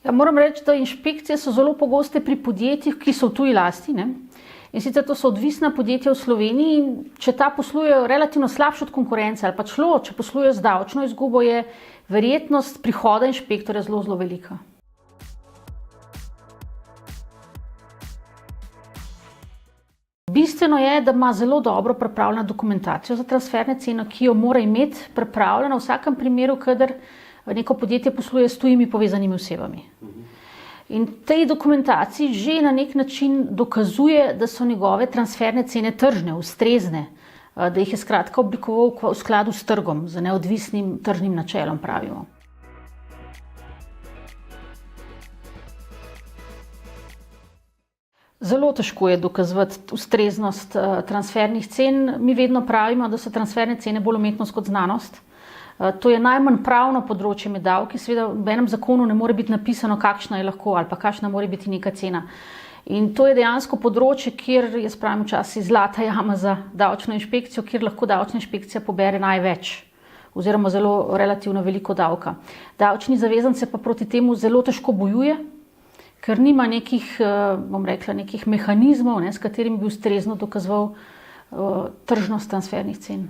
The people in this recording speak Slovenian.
Ja, moram reči, da inšpekcije so zelo pogoste pri podjetjih, ki so v tuji lasti, ne? In sicer to so odvisna podjetja v Sloveniji in če ta poslujejo relativno slabše od konkurence ali pa če poslujejo z davčno izgubo, je verjetnost prihoda inšpektorja zelo, zelo velika. Bistveno je, da ima zelo dobro pripravljeno dokumentacijo za transferne cene, ki jo mora imeti pripravljeno v vsakem primeru, kadar neko podjetje posluje s tujimi povezanimi osebami. In tej dokumentaciji že na nek način dokazuje, da so njegove transferne cene tržne, ustrezne, da jih je skratka oblikoval v skladu s trgom, z neodvisnim tržnim načelom, pravimo. Zelo težko je dokazovati ustreznost transfernih cen. Mi vedno pravimo, da so transferne cene bolj umetnost kot znanost. To je najmanj pravno področje med davki, seveda v enem zakonu ne more biti napisano, kakšna je lahko ali pa kakšna mora biti neka cena. In to je dejansko področje, kjer jaz pravim včasih zlata jama za davčno inšpekcijo, kjer lahko davčna inšpekcija pobere največ oziroma zelo relativno veliko davka. Davčni zavezanec se pa proti temu zelo težko bojuje, ker nima nekih, bom rekla, nekih mehanizmov, s katerimi bi ustrezno dokazoval tržnost transfernih cen.